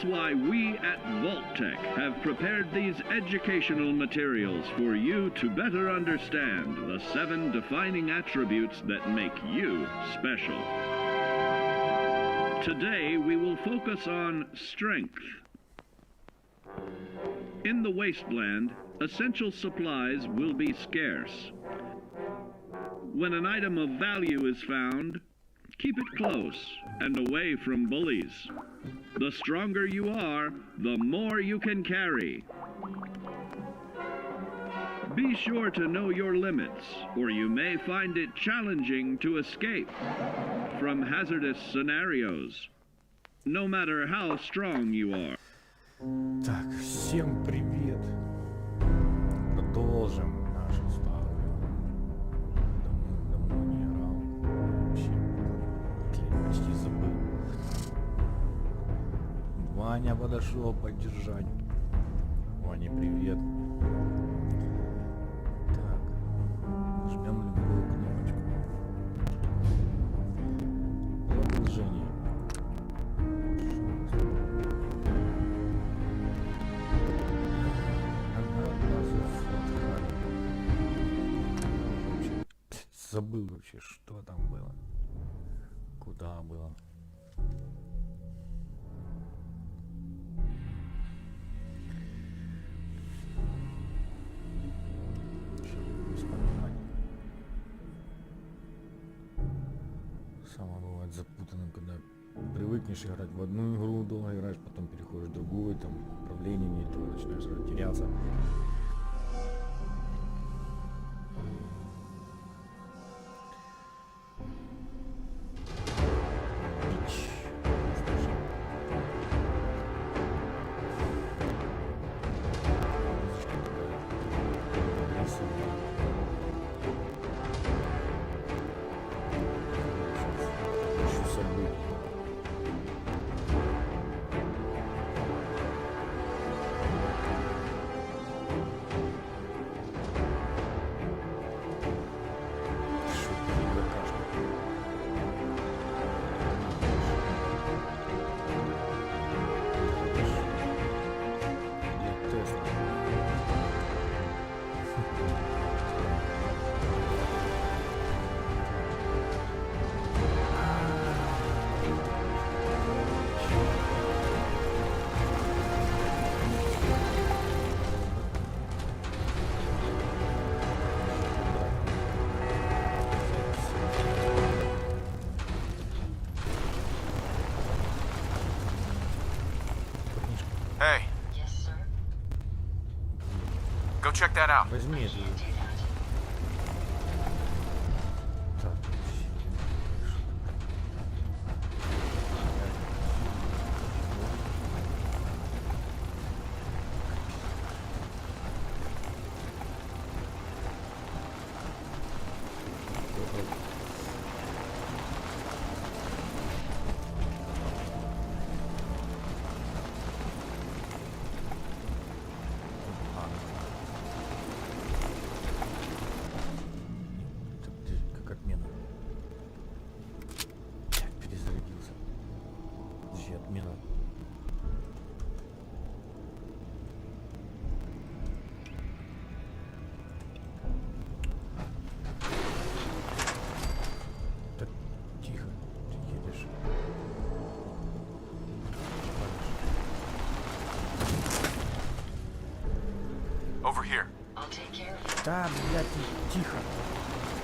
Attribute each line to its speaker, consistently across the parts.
Speaker 1: why we at Vault-Tec have prepared these educational materials for you to better understand the 7 defining attributes that make you special. Today, we will focus on strength. In the wasteland, essential supplies will be scarce. When an item of value is found, keep it close and away from bullies. The stronger you are, the more you can carry. Be sure to know your limits, or you may find it challenging to escape from hazardous scenarios, no matter how strong you are.
Speaker 2: Так, всем привет. Продолжим нашу старую. Давно не играл. Вообще, почти забыл. Ваня подошел поддержать. Ваня, привет. Так, нажмем любую кнопочку. Продолжение. Забыл вообще, что там было, куда было. Вспоминать. Самое бывает запутанным, когда привыкнешь играть в одну игру, долго играешь, потом переходишь в другую, там управление не то, начинаешь теряться.
Speaker 3: Hey.
Speaker 4: Yes, sir.
Speaker 3: Go check that out.
Speaker 2: Возьми это. Так. Как отмена. Перезарядился. Подожди, отмена. Так, тихо. Ты едешь.
Speaker 3: Over here.
Speaker 4: I'll take care of it.
Speaker 2: Да, блядь, тихо.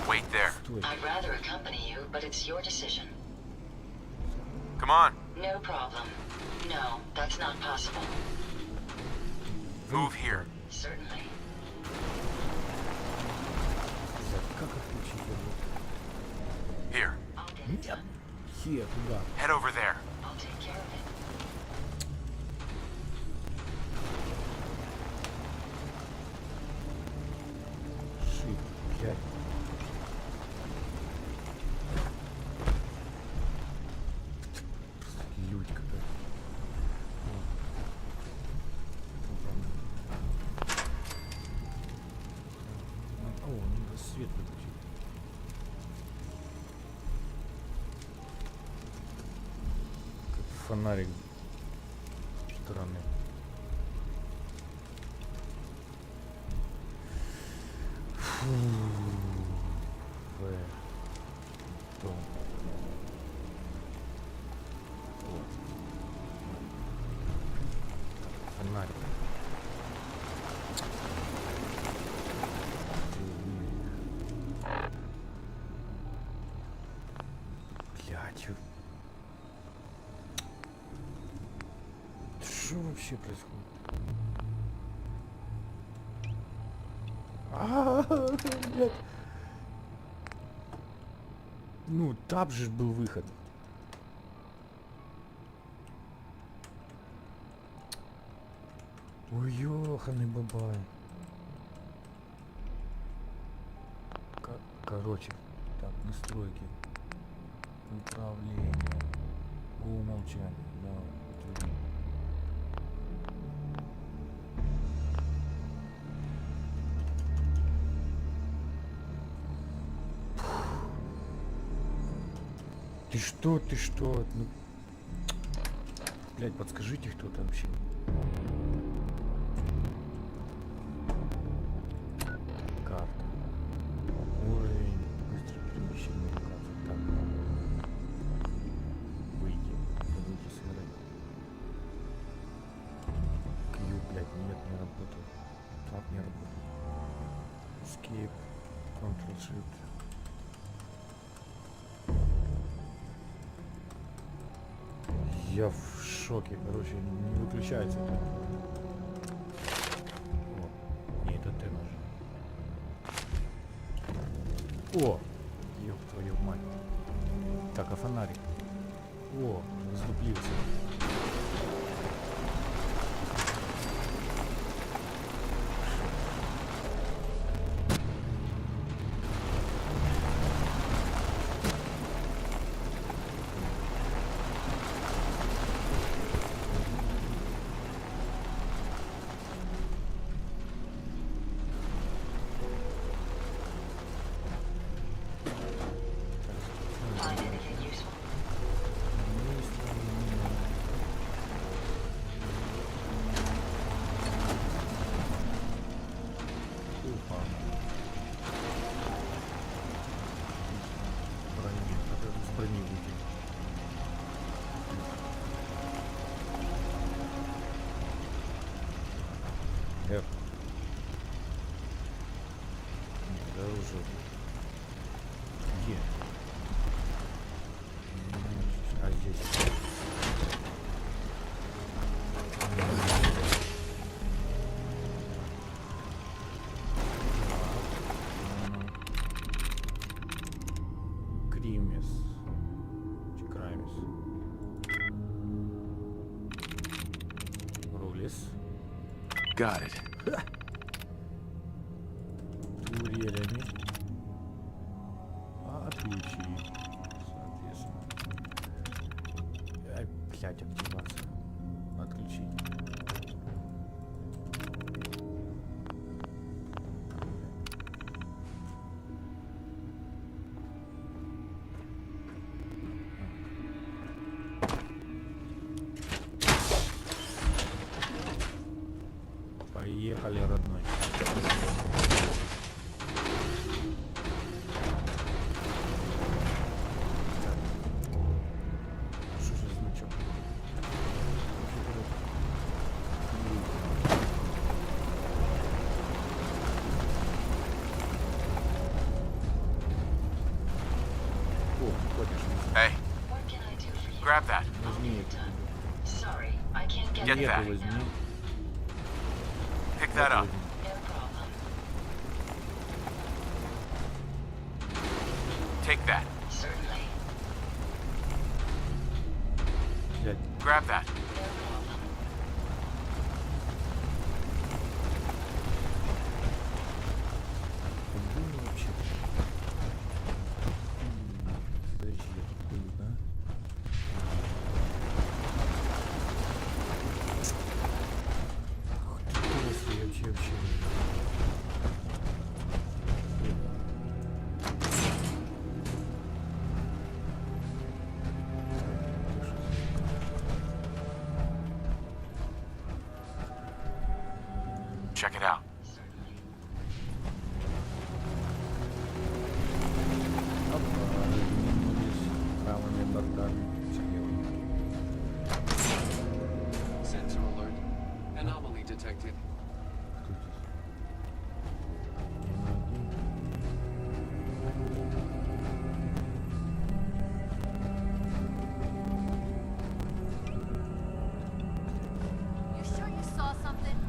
Speaker 3: Wait there.
Speaker 2: Стой.
Speaker 4: I'd rather accompany you, but it's your decision.
Speaker 3: Come on.
Speaker 4: No problem. No, that's not possible.
Speaker 3: Move here.
Speaker 4: Certainly.
Speaker 2: Как отключить его?
Speaker 3: Here.
Speaker 4: I'll get it
Speaker 2: Нет.
Speaker 4: done.
Speaker 2: Хе, туда.
Speaker 3: Head over there.
Speaker 4: I'll take care of it.
Speaker 2: Shift 5. Людь какая. О, надо свет выключить. Как фонарик. стороны. Фу. То. Вот. Фонарик. Блядь. Что вообще происходит? Блядь. Ну, там же был выход. Ой, ёханый бабай. Короче, так, настройки. Управление. По умолчанию. Да, Ты что, ты что? Ну, блядь, подскажите кто-то вообще. Карта. Уровень. Быстро перемещение локации. Так. Выйти. Выйти сыграть. Q, блядь, нет, не работает. Так, не работает. Escape. Ctrl-Shift. Я в шоке, короче, не выключается это. О, не, это ты нажал. О, ёб твою мать. Так, а фонарик? О, раздуплился.
Speaker 4: Find anything useful?
Speaker 2: Да уже. Где? А здесь. Кримес. Чекрамес. Рулис.
Speaker 3: Got it.
Speaker 2: Турелями. Отключи. Соответственно. Опять активация. Отключить. Поехали, родной. Что за значок? О, ходишь.
Speaker 3: Hey,
Speaker 4: What can I do for you?
Speaker 3: grab that.
Speaker 2: Возьми эту.
Speaker 4: Sorry, I can't get
Speaker 3: Get
Speaker 4: it
Speaker 3: that.
Speaker 4: right
Speaker 2: Возьми.
Speaker 4: now.
Speaker 3: Pick that up.
Speaker 4: No problem.
Speaker 3: Take that.
Speaker 4: Certainly.
Speaker 2: Взять.
Speaker 3: Grab that.
Speaker 4: No problem.
Speaker 2: Подумай вообще. Подожди, я тут был, да? Ах ты, если вообще.
Speaker 3: check it out.
Speaker 2: Правыми бортами слева.
Speaker 5: Sensor alert. Anomaly detected.
Speaker 2: Кто здесь?
Speaker 6: You sure you saw something?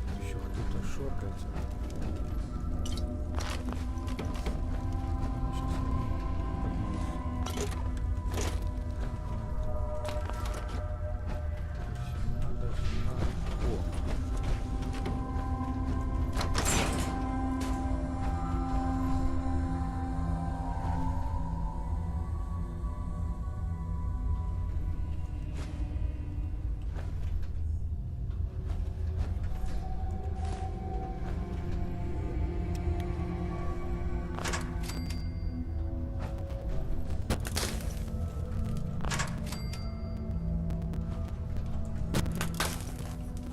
Speaker 2: Тут еще кто-то шоркается.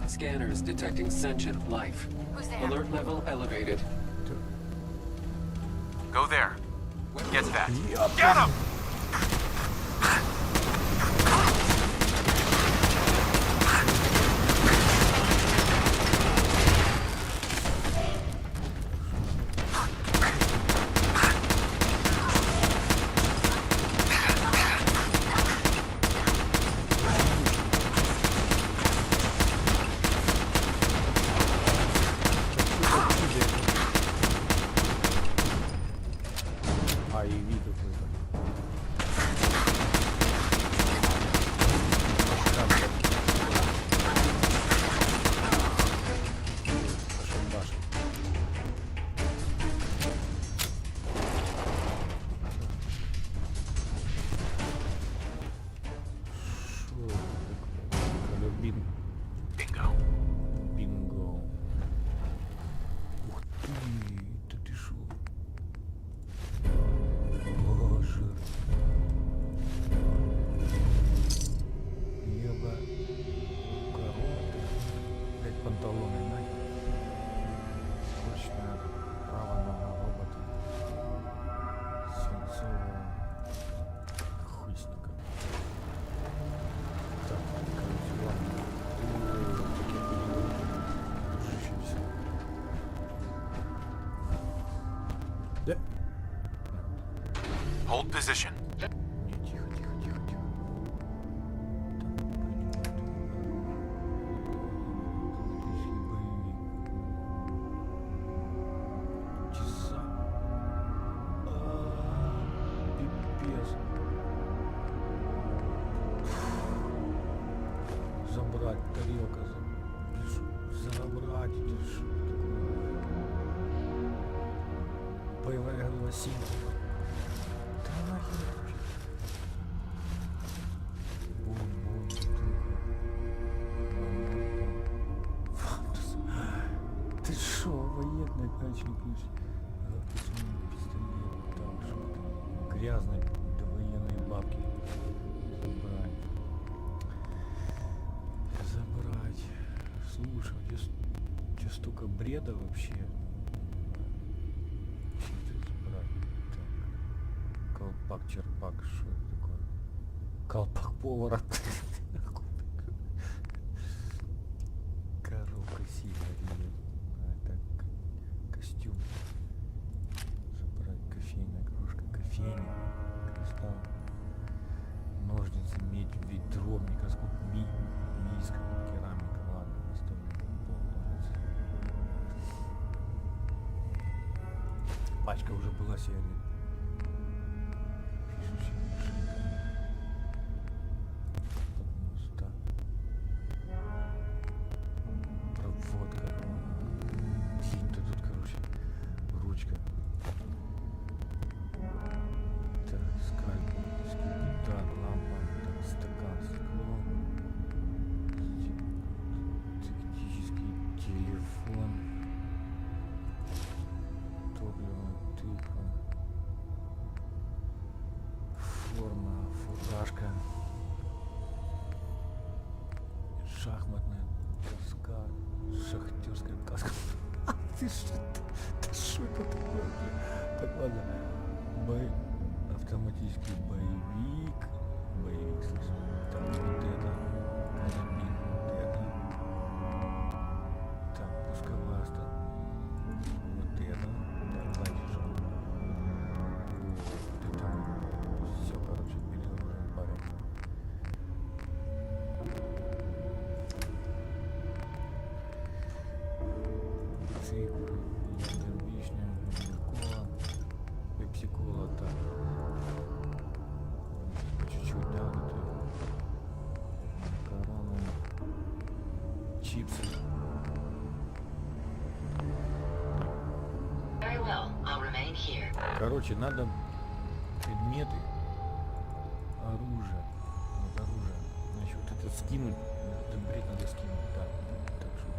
Speaker 5: Scanners detecting sentient life.
Speaker 6: Who's there?
Speaker 5: Alert level elevated.
Speaker 3: Go there. Get that. Get him!
Speaker 2: А, и вид какой-то. Ошибашка. Шо это такое? Карабин.
Speaker 3: Bingo.
Speaker 2: Бинго. Ух ты, да ты шо? Боже. Еба. Корова. Опять панталоны нахер. Точно. Право нога робота. Свинцовая. Хуйсника. Так, короче, ладно. Дружище, всё. Да.
Speaker 3: Hold position.
Speaker 2: Не, тихо, тихо, тихо, тихо. Тактический боевик. Часа. Пипец. Забрать тарелка. Забрать. Это что такое? Боевая голосинка. Да нахер вообще. Бум-бум, тихо. Ты шо, военный качник? Пистолет, так, что там? Грязные довоенные бабки. Забрать. Забрать. Слушай, у тебя столько бреда вообще. Что это забрать? Так. Колпак, черпак, что это такое? Колпак повара. Коробка сильная. Так, костюм. Забрать кофейная кружка, кофейня, кристалл, ножницы, медь, ведро, микроскоп, миска, керамика, ладно, настольный пол, ножницы. Пачка уже была сигарет. Пишущая машинка. Подмоста. Проводка. Какие-то тут, короче, ручка. Так, скальпель, скипидар, лампа, так, стакан, стекло. Тактический телефон. Топливо, тыква. Шахматная доска, шахтерская каска. Ты что это такое? Так, ладно. Автоматический боевик. Боевик, слышно. Там вот это. Карабин, вот это. Так, пусковая вот это. Так, дальше что? Вот это. Все, короче, перегружен парень. Цикл, ягод, вишня, кола, пепси-кола, так. Чуть-чуть ягоды, макароны, чипсы.
Speaker 4: Very well. I'll remain here.
Speaker 2: Короче, надо предметы, оружие, вот оружие. Значит, вот это скинуть, этот бред надо скинуть, так, так что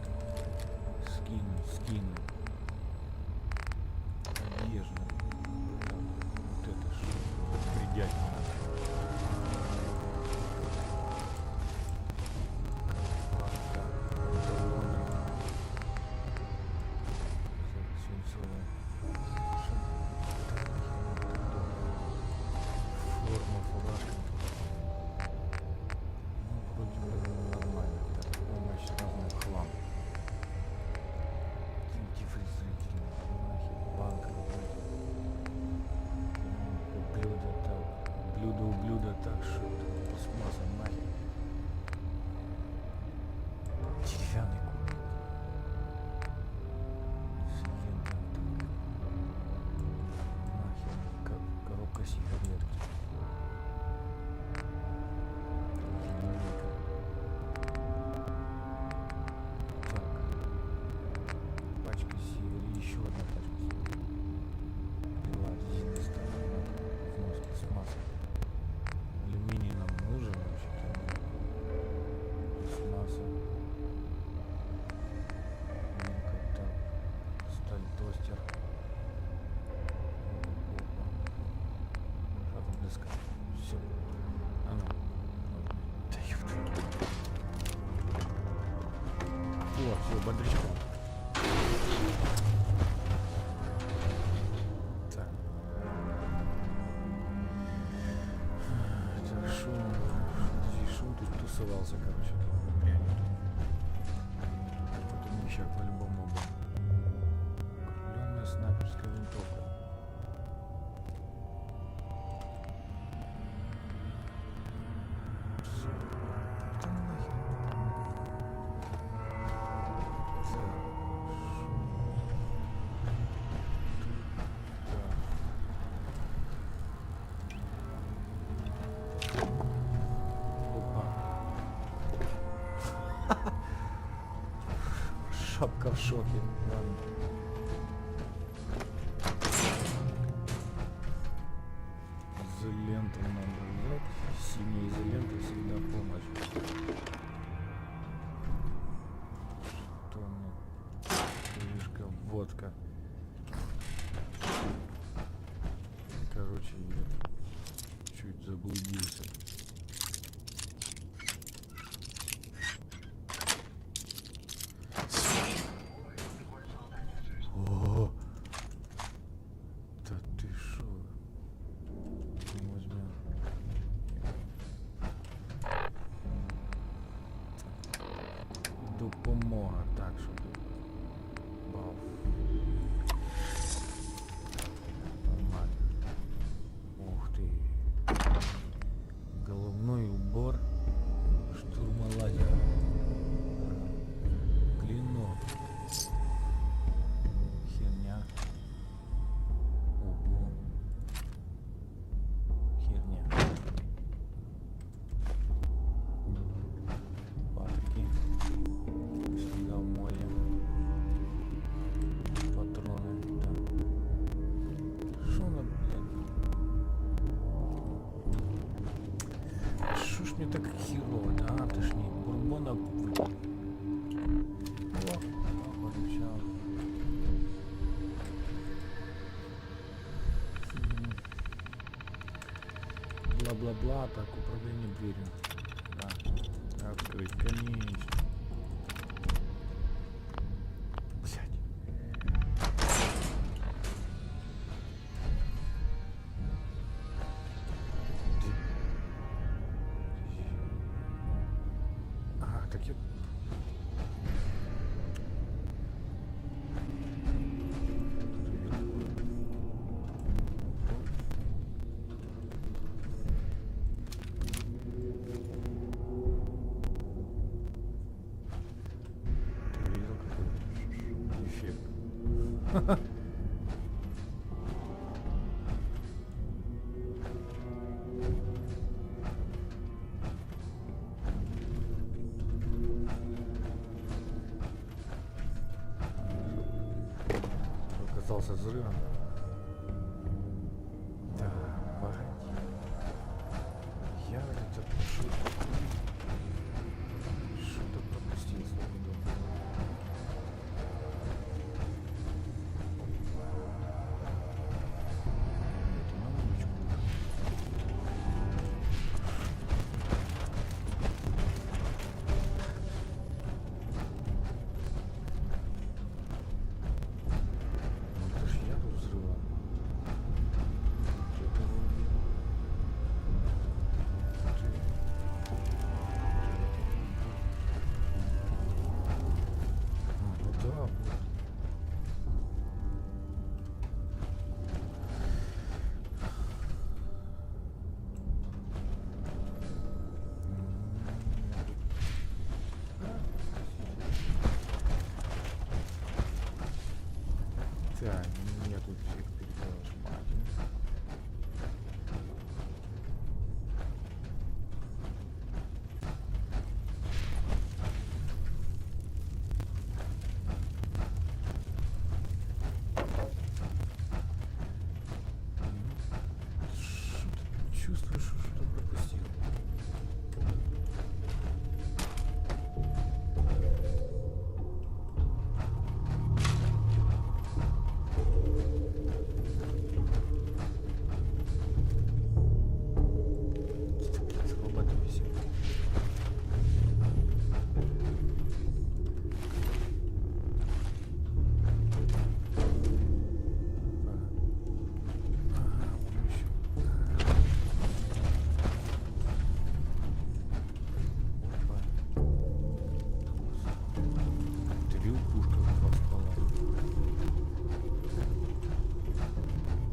Speaker 2: скинуть, одежда, так, вот это что, придять надо. Так, талоны, свинцовые. Форма, фуражка. Ну, вроде бы нормально. Так, помощь, разный хлам. Антифризитель, нахер, банка, блюдо, так. Блюдо у блюда, так, что пластмасса, нахер. Деревянный кубик. Нахер, коробка сигарет. Так, пачка сигарет, еще одна пачка сигарет. Пила, резинистая, взнос пластмасса. Алюминий нам нужен вообще-то. Пластмасса. Ну-ка, так, сталь, тостер. Шатом диска. Все. А ну. Да ёпта. О, все, бодрячком. Так. Так, шо он тут тусовался, короче. Пряник. Потом вещах по-любому был. Округленная снайперская винтовка. Да нахер. Опа. Шапка в шоке. Ладно. Изоленту надо взять. Синяя изолента всегда помощь. Что мне? Крышка, водка. Короче, я чуть заблудился. О, да ты шо? Возьмем. Допомога. Так, що тут? Баф. Нормально. Ух ты. Головной убор. Штурмолазер. Клинок. Херня. Ого. Херня. Патки. Всегда в море. Патроны. Да. Шо на, блядь? Шо ж мне так херово, да? Тошнит. Бурбона выпил. О, получал. Бла-бла-бла, так, управление дверью. Да. Открыть, конечно. Так я... Ты видел, какой эффект? Оказался взрывом. Да, погоди. Я ведь отпишу. Что-то пропустил с виду. Эту мамочку. Это ж я тут взрывал. Что ты убил? Ну да, вот. Так, нету всех передач мать. Что-то чувствуешь, что что-то пропустил. Слабо-то висит. Ага, вон еще. Опа. Ты видел пушка в два ствола?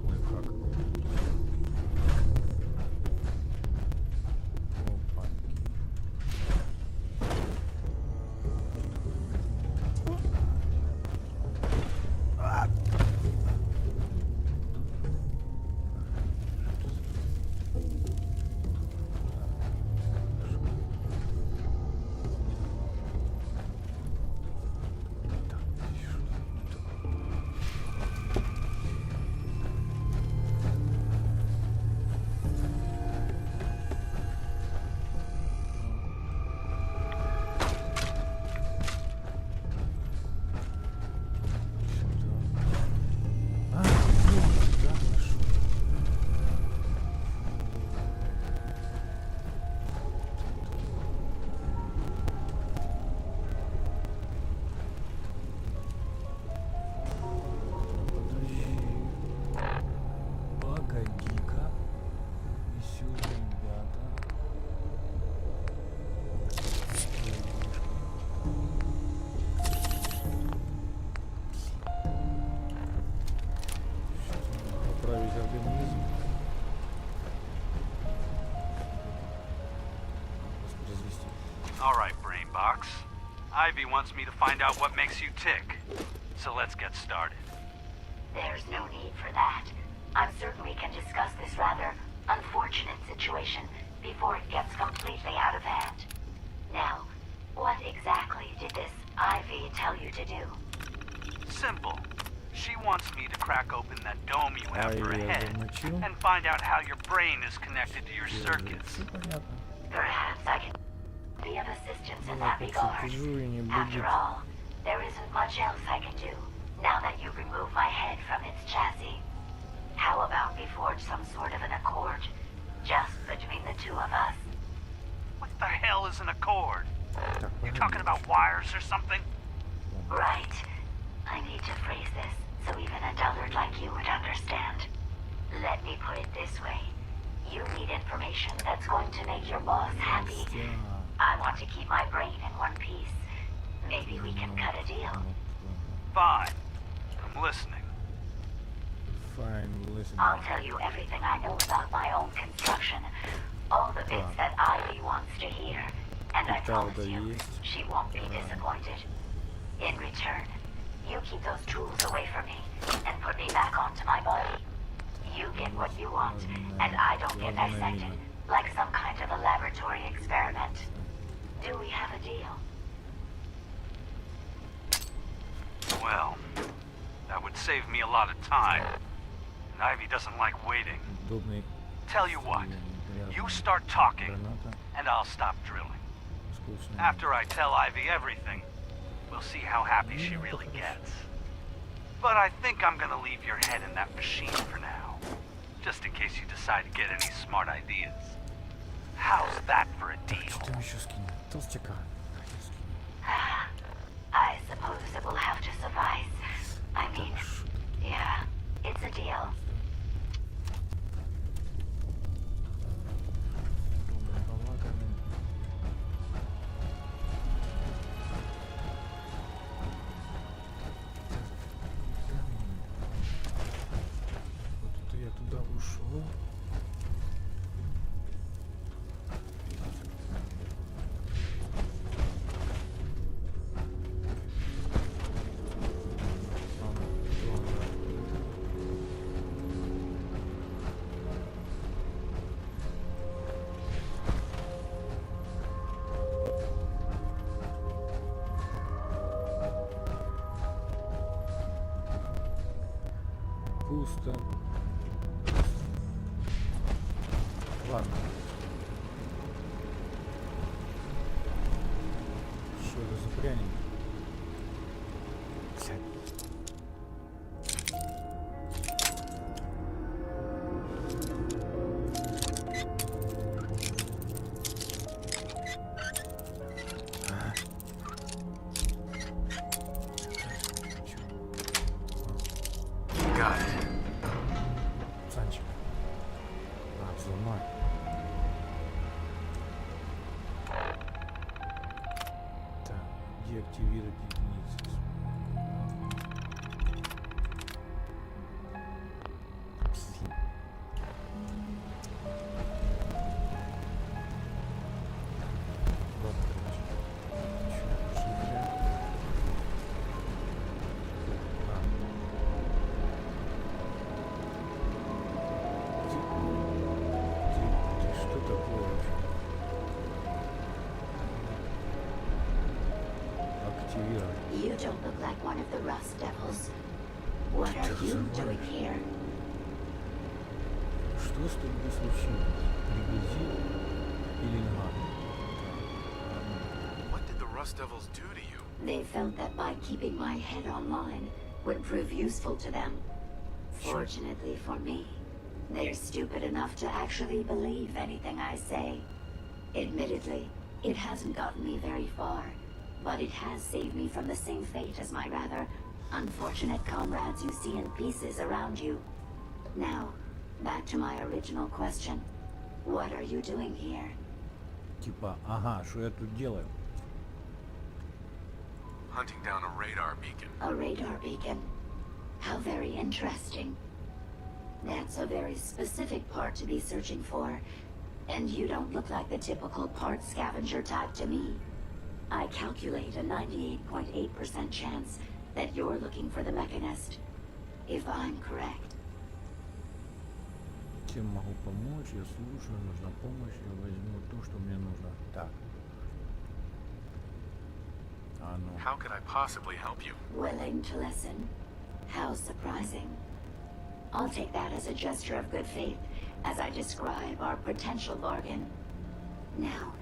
Speaker 2: Лайфхак. Опаньки. Так, здесь что-то не то. А, вот, да, нашел. Погоди-ка. Еще, ребята. Поправить организм. Воспроизвести.
Speaker 6: All right, Brainbox. Ivy wants me to find out what makes you tick. So let's get started.
Speaker 4: There's no need for that. I'm certain we can discuss this rather unfortunate situation before it gets completely out of hand. Now, what exactly did this Ivy tell you to do?
Speaker 6: Simple. She wants me to crack open that dome you have for a
Speaker 2: Ай, я
Speaker 6: head
Speaker 2: замочил.
Speaker 6: and find out how your brain is connected to your circuits.
Speaker 2: Все понятно.
Speaker 4: Perhaps I can be of assistance in
Speaker 2: Ну,
Speaker 4: that regard.
Speaker 2: посижу и не
Speaker 4: After
Speaker 2: будет.
Speaker 4: all, there isn't much else I can do now that you remove my head from its chassis. How about we forge some sort of an accord, just between the two of us?
Speaker 6: What the hell is an accord?
Speaker 2: Так,
Speaker 6: You
Speaker 2: погоди.
Speaker 6: talking about wires or something?
Speaker 4: Right. I need to phrase this so even a dullard like you would understand. Let me put it this way. You need information that's going to make your boss happy.
Speaker 2: Костя.
Speaker 4: I want to keep my brain in one piece. Maybe we can cut a deal.
Speaker 6: Fine. I'm listening.
Speaker 2: Fine, listen.
Speaker 4: I'll tell you everything I know about my own construction. All the bits that Ivy wants to hear. And I promise you, she won't be disappointed. In return, you keep those tools away from me and put me back onto my body. You get what you want, and I don't get dissected like some kind of a laboratory experiment. Do we have a deal?
Speaker 6: Well, that would save me a lot of time. And Ivy doesn't like waiting.
Speaker 2: Удобный.
Speaker 6: Tell you what, you start talking, and I'll stop drilling. After I tell Ivy everything, we'll see how happy she really gets. But I think I'm gonna leave your head in that machine for now. Just in case you decide to get any smart ideas. How's that for a deal?
Speaker 2: Что там еще скинем? Толстяка.
Speaker 4: I suppose it will have to suffice. I mean, yeah, it's a deal.
Speaker 2: Вот это я туда ушел. Пусто. Ладно. Что это за пряник?
Speaker 3: Got it.
Speaker 2: Санчик. Взломай. Так, деактивировать единицы. Блин. Ладно, короче. Чё, зря. Что такое вообще? Активировать.
Speaker 4: You don't look like one of the Rust Devils. What are you doing here?
Speaker 2: Что с тобой случилось? Пригрозил или надо?
Speaker 3: What did the Rust Devils do to you?
Speaker 4: They felt that by keeping my head online would prove useful to them. Fortunately for me, they're stupid enough to actually believe anything I say. Admittedly, it hasn't gotten me very far, but it has saved me from the same fate as my rather unfortunate comrades you see in pieces around you. Now, back to my original question. What are you doing here?
Speaker 2: Типа, ага, что я тут делаю?
Speaker 3: Hunting down a radar beacon.
Speaker 4: A radar beacon. How very interesting. That's a very specific part to be searching for. And you don't look like the typical part scavenger type to me. I calculate a 98.8% chance that you're looking for the mechanist. If I'm correct.
Speaker 2: Чем могу помочь? Я слушаю, нужна помощь, я возьму то, что мне нужно. Так. А ну.
Speaker 3: How could I possibly help you?
Speaker 4: Willing to listen. How surprising. I'll take that as a gesture of good faith as I describe our potential bargain. Now,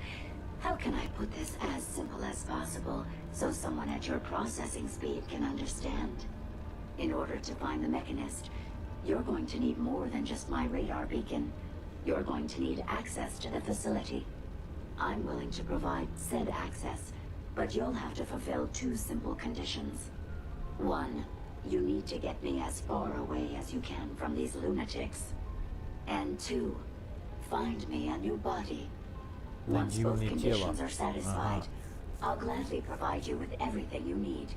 Speaker 4: how can I put this as simple as possible so someone at your processing speed can understand? In order to find the mechanist, you're going to need more than just my radar beacon. You're going to need access to the facility. I'm willing to provide said access, but you'll have to fulfill two simple conditions. One, you need to get me as far away as you can from these lunatics. And two, find me a new body. Once both
Speaker 2: Надивное тело.
Speaker 4: conditions are satisfied, I'll gladly provide you with everything you need.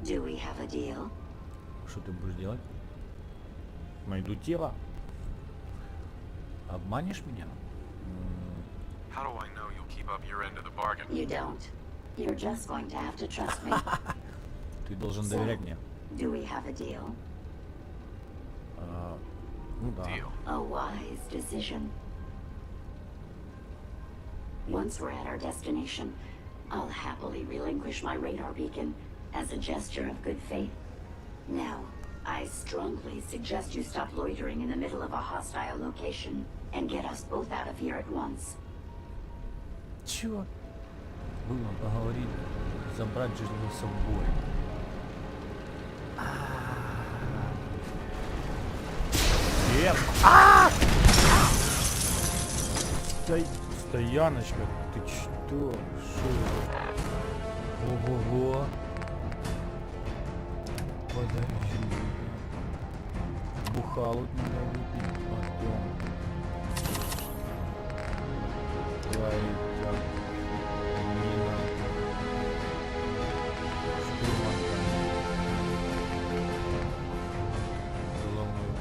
Speaker 4: Do we have a deal?
Speaker 2: Что ты будешь делать? Найду тело. Обманешь меня?
Speaker 3: How do I know you'll keep up your end of the bargain?
Speaker 4: You don't. You're just going to have to trust me.
Speaker 2: Ты должен
Speaker 4: So,
Speaker 2: доверять мне.
Speaker 4: do we have a deal?
Speaker 2: Ну да.
Speaker 3: Deal.
Speaker 4: A wise decision. Once we're at our destination, I'll happily relinquish my radar beacon as a gesture of good faith. Now, I strongly suggest you stop loitering in the middle of a hostile location and get us both out of here at once.
Speaker 2: Чего? Было поговорить, забрать жизнь с собой. Нет! Стояночка, ты что? Шо? Ого-го! Подожди. Бухалу надо выпить потом. Давай так. Мина. Штурманка. Головной.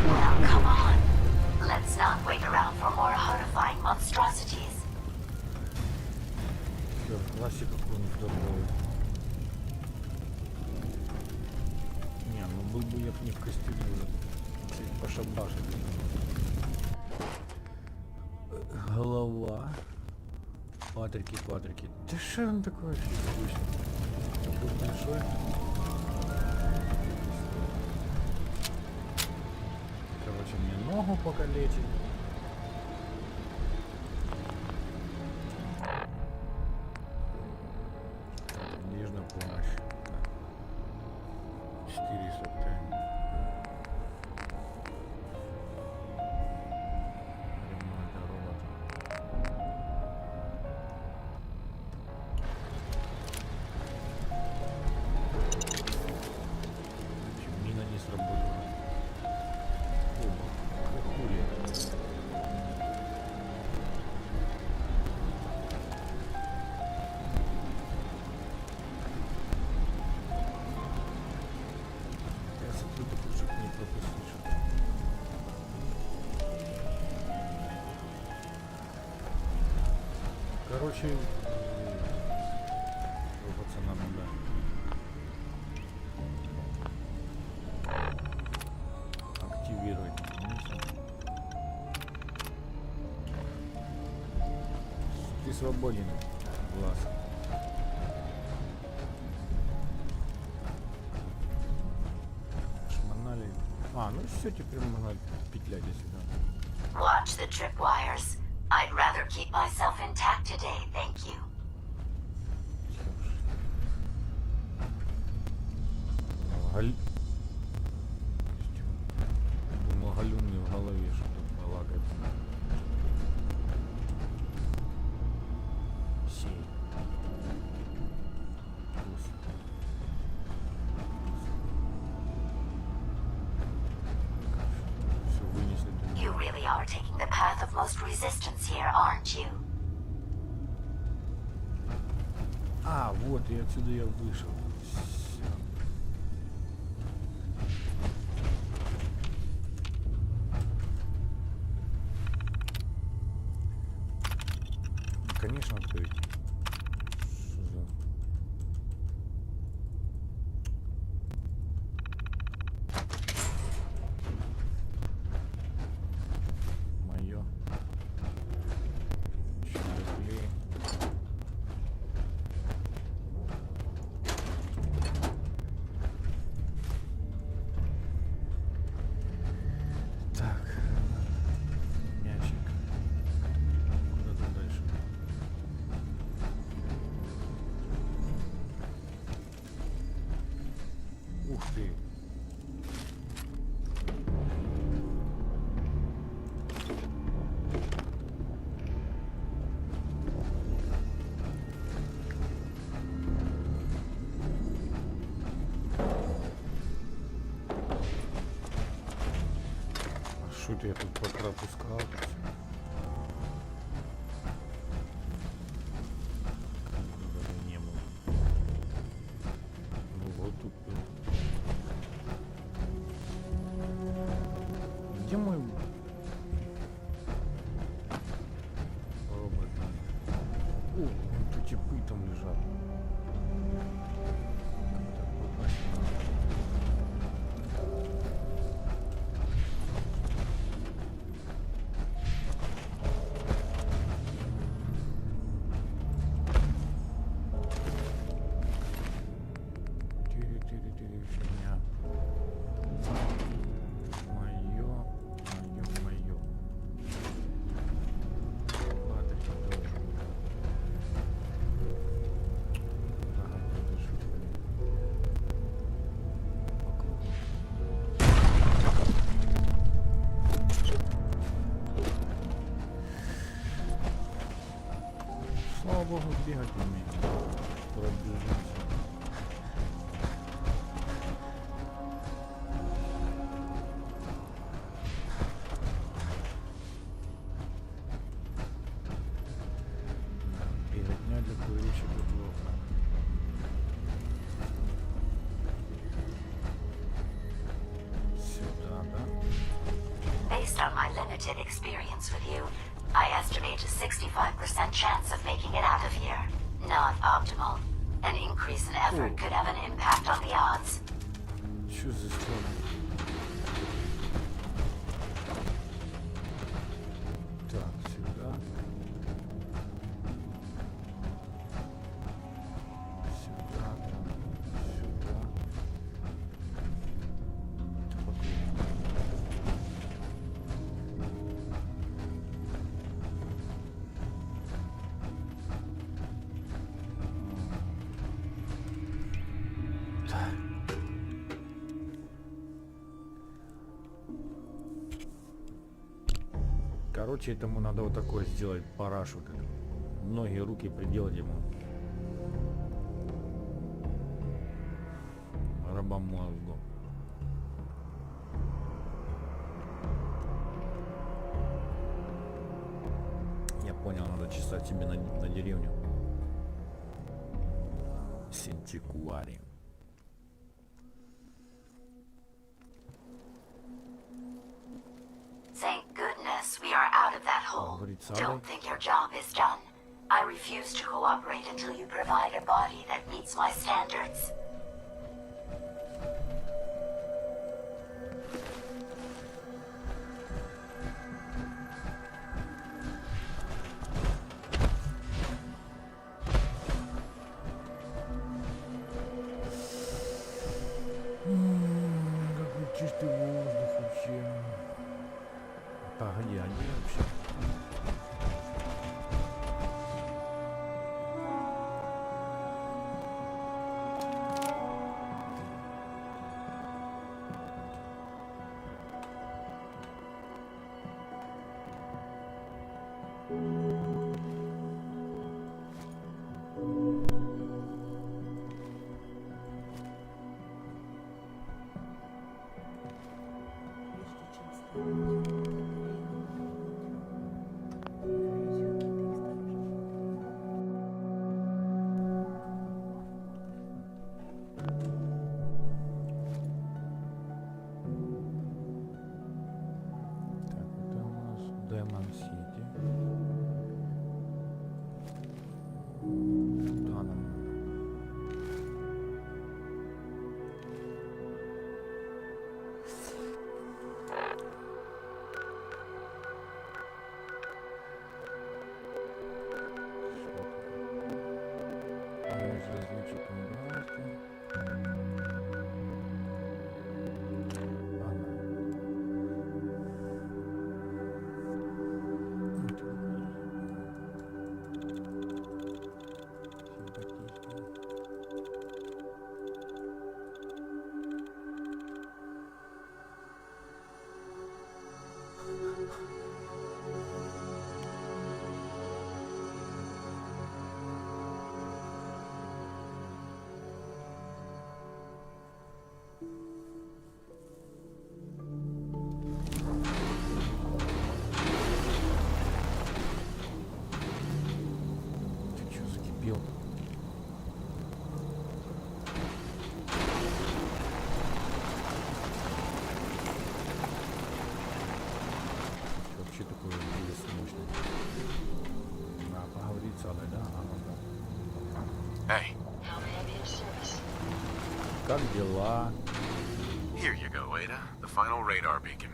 Speaker 4: Well, come on. Let's not wait around for more horrifying monstrosities.
Speaker 2: Да, в классе какой-нибудь другой. Не, ну был бы я не в костюме уже. Чуть пошабашить. Голова. Патрики. Да что он такой вообще обычный? Такой большой. Короче, мне ногу покалечить. Нежная помощь. 400 тенге. Ремонт робота. Мина не сработала. Оба, хули. Я смотрю, такой, чтобы не пропустить что-то. Короче, пацанам надо. Активировать. Ты свободен, глаз. Шмонали. А, ну все, теперь можно петлять сюда.
Speaker 4: Watch the tripwires. I'd rather keep myself intact today, thank you.
Speaker 2: Думал, галюны в голове что-то балакает. Сей. Все вынесли.
Speaker 4: You really are taking the path of most resistance here, aren't you?
Speaker 2: А, вот, и отсюда я вышел. Всё. Конечно, открыть. Что за... Моё. Ещё разлей. Так. Мячик. Куда-то дальше. Ух ты. Что-то я тут пропускал. Не было. Ну вот тут был. Где мой робот? О, вон тут типы там лежат. Так, попасть надо. Фигня. Моё. Ладно, тоже. Ага, подожди. Вокруг. Слава богу, бегать умею. Пробежимся.
Speaker 4: Based on my limited experience with you, I estimate a 65% chance of making it out of here. Not optimal. An increase in effort could have an impact on the odds.
Speaker 2: Что за история? Так, сюда. Сюда. Сюда. Короче, этому надо вот такое сделать парашу. Ноги, руки приделать ему. Рабам мозгу. Я понял, надо чесать себе на деревню. Синтикуари.
Speaker 4: Thank goodness we are out of that hole. Don't think your job is done. I refuse to cooperate until you provide a body that meets my standards.
Speaker 2: Какой чистый воздух вообще. Погоди, а где вообще?
Speaker 3: Hey,
Speaker 4: How may I be of service?
Speaker 2: Как дела?
Speaker 3: here you go, Ada. The final radar beacon.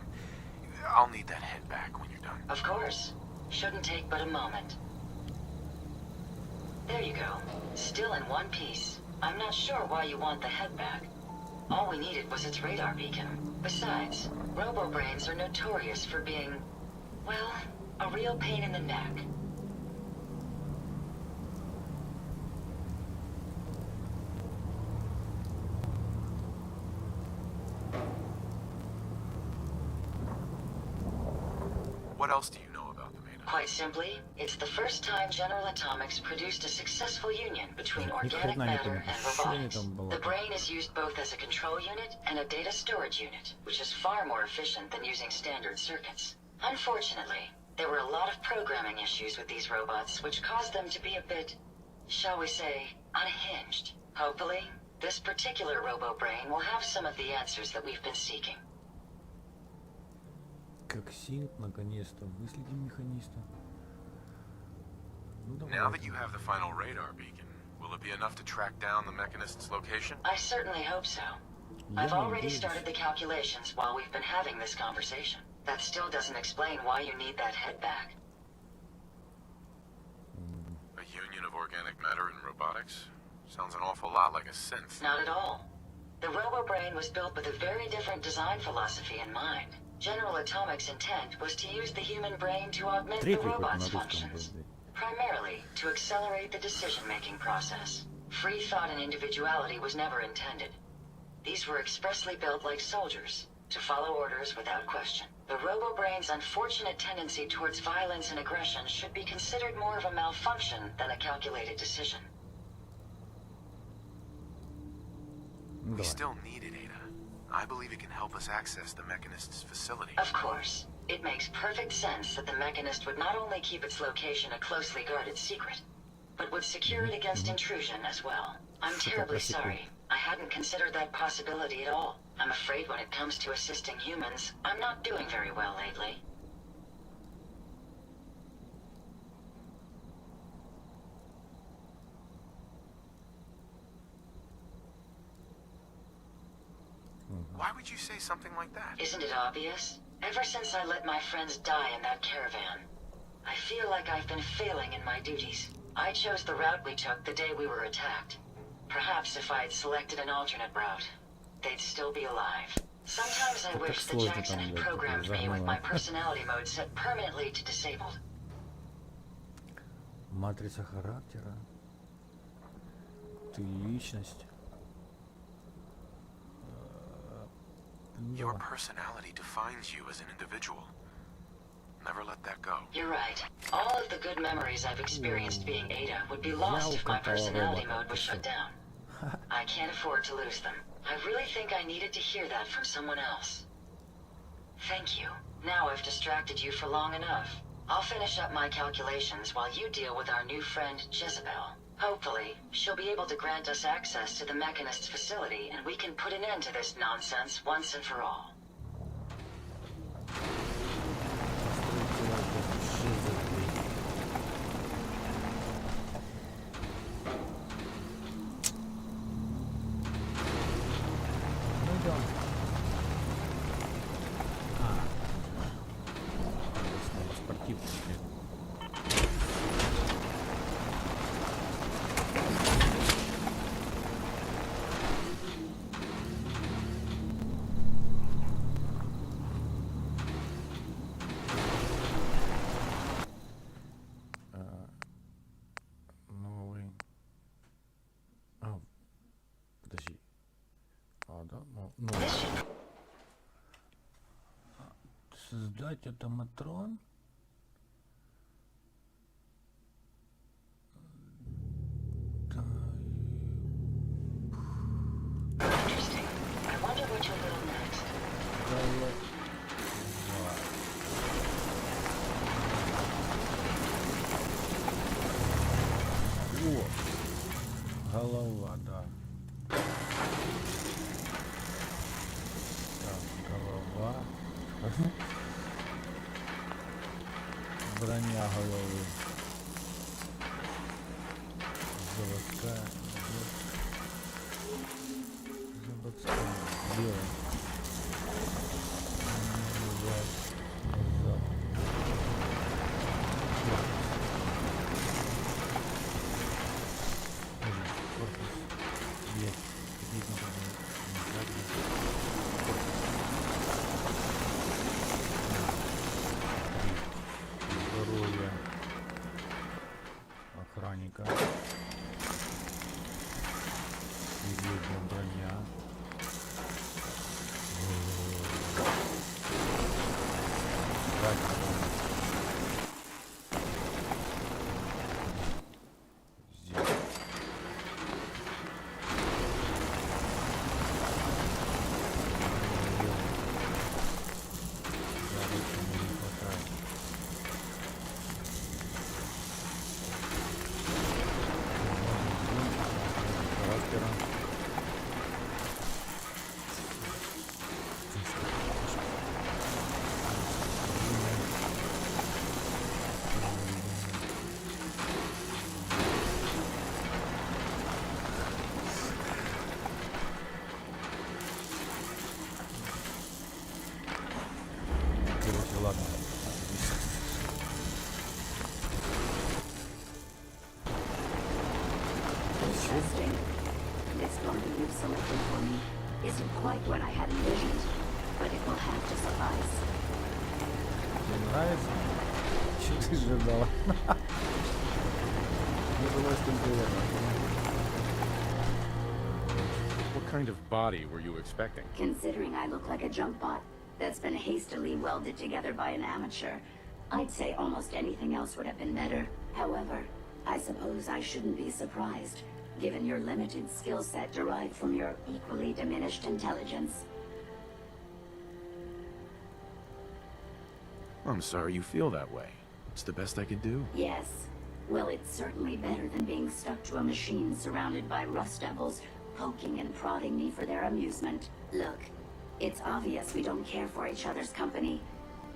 Speaker 3: I'll need that head back when you're done.
Speaker 4: Of course. Shouldn't take but a moment. There you go. Still in one piece. I'm not sure why you want the head back. All we needed was its radar beacon. Besides, robo-brains are notorious for being, well, a real pain in the neck.
Speaker 3: What else do you know about them, Ada?
Speaker 4: Quite simply, it's the first time General Atomics produced a successful union between
Speaker 2: Ни
Speaker 4: organic
Speaker 2: хрена не
Speaker 4: matter
Speaker 2: понял,
Speaker 4: and
Speaker 2: что они
Speaker 4: robotics.
Speaker 2: там было.
Speaker 4: The brain is used both as a control unit and a data storage unit, which is far more efficient than using standard circuits. Unfortunately, there were a lot of programming issues with these robots, which caused them to be a bit, shall we say, unhinged. Hopefully, this particular robo-brain will have some of the answers that we've been seeking.
Speaker 2: Как синт, наконец-то, выследим механиста. Ну, давай.
Speaker 3: Now that you have the final radar beacon, will it be enough to track down the Mechanist's location?
Speaker 4: I certainly hope so. I've already started the calculations while we've been having this conversation. That still doesn't explain why you need that head back.
Speaker 3: A union of organic matter and robotics? Sounds an awful lot like a synth.
Speaker 4: Not at all. The robo-brain was built with a very different design philosophy in mind. General Atomics' intent was to use the human brain to augment the
Speaker 2: Третий хоть на
Speaker 4: robot's
Speaker 2: русском
Speaker 4: functions,
Speaker 2: был.
Speaker 4: primarily to accelerate the decision-making process. Free thought and individuality was never intended. These were expressly built like soldiers, to follow orders without question. The robo-brain's unfortunate tendency towards violence and aggression should be considered more of a malfunction than a calculated decision.
Speaker 2: Ну,
Speaker 3: We
Speaker 2: давай.
Speaker 3: still need it, Ada. I believe it can help us access the Mechanist's facility.
Speaker 4: Of course. It makes perfect sense that the Mechanist would not only keep its location a closely guarded secret, but would secure it against intrusion as well. I'm terribly sorry. I hadn't considered that possibility at all. I'm afraid when it comes to assisting humans, I'm not doing very well lately.
Speaker 3: Why would you say something like that?
Speaker 4: Isn't it obvious? Ever since I let my friends die in that caravan, I feel like I've been failing in my duties. I chose the route we took the day we were attacked. Perhaps if I had selected an alternate route, they'd still be alive. Sometimes I wish that Jackson had programmed me with my personality mode set permanently to disabled.
Speaker 2: Матрица характера. Ты личность. Ну,
Speaker 3: Your
Speaker 2: давай.
Speaker 3: personality defines you as an individual. Never let that go.
Speaker 4: You're right. All of the good memories I've experienced being Ada would be lost if my personality mode was shut down. I can't afford to lose them. I really think I needed to hear that from someone else. Thank you. Now I've distracted you for long enough. I'll finish up my calculations while you deal with our new friend, Jezebel. Hopefully, she'll be able to grant us access to the Mechanist's facility, and we can put an end to this nonsense once and for all.
Speaker 2: Ну, идем. Спортивный. Новый. Подожди. Да, новый. Создать автоматрон.
Speaker 4: Interesting. I wonder what you'll build next.
Speaker 2: О, голова, да. Так, голова. Броня головы. Золото. Заводская. Белая. Здоровье охранника. Медвежья броня. Ладно.
Speaker 4: Interesting. This body you've selected for me isn't quite what I had envisioned, but it will have to suffice.
Speaker 2: Тебе нравится? Что ты ожидала? Не было столько верно.
Speaker 7: What kind of body were you expecting?
Speaker 4: Considering I look like a junk bot that's been hastily welded together by an amateur, I'd say almost anything else would have been better. However, I suppose I shouldn't be surprised, given your limited skill set derived from your equally diminished intelligence.
Speaker 3: I'm sorry you feel that way. It's the best I could do.
Speaker 4: Yes. Well, it's certainly better than being stuck to a machine surrounded by rust devils, poking and prodding me for their amusement. Look, it's obvious we don't care for each other's company,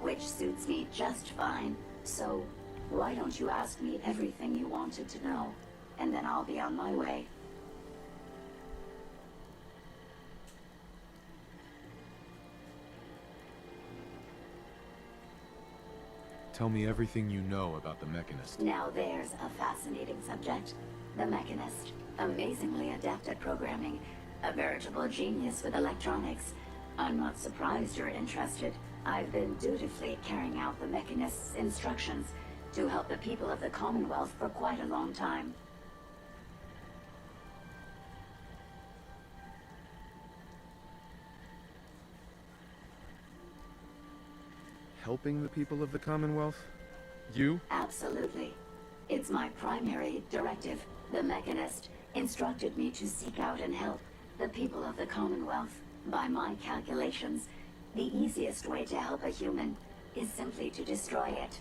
Speaker 4: which suits me just fine. So, why don't you ask me everything you wanted to know, and then I'll be on my way.
Speaker 3: Tell me everything you know about the Mechanist.
Speaker 4: Now there's a fascinating subject. The Mechanist. Amazingly adept at programming. A veritable genius with electronics. I'm not surprised you're interested. I've been dutifully carrying out the Mechanist's instructions to help the people of the Commonwealth for quite a long time.
Speaker 3: Helping the people of the Commonwealth? You?
Speaker 4: Absolutely. It's my primary directive. The Mechanist instructed me to seek out and help the people of the Commonwealth. By my calculations, the easiest way to help a human is simply to destroy it.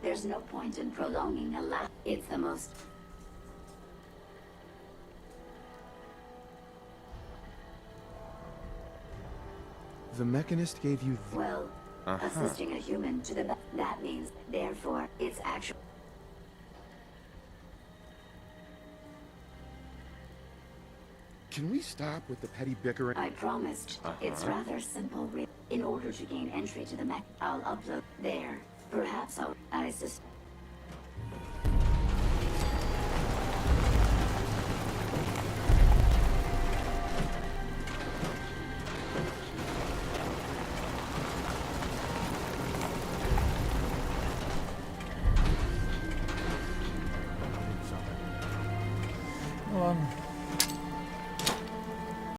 Speaker 4: There's no point in prolonging a life. It's the most...
Speaker 3: The Mechanist gave you
Speaker 4: Well, assisting a human to the best. That means, therefore, it's actually...
Speaker 3: Can we stop with the petty bickering?
Speaker 4: I promised. It's rather simple. In order to gain entry to the I'll upload there. Perhaps I sus...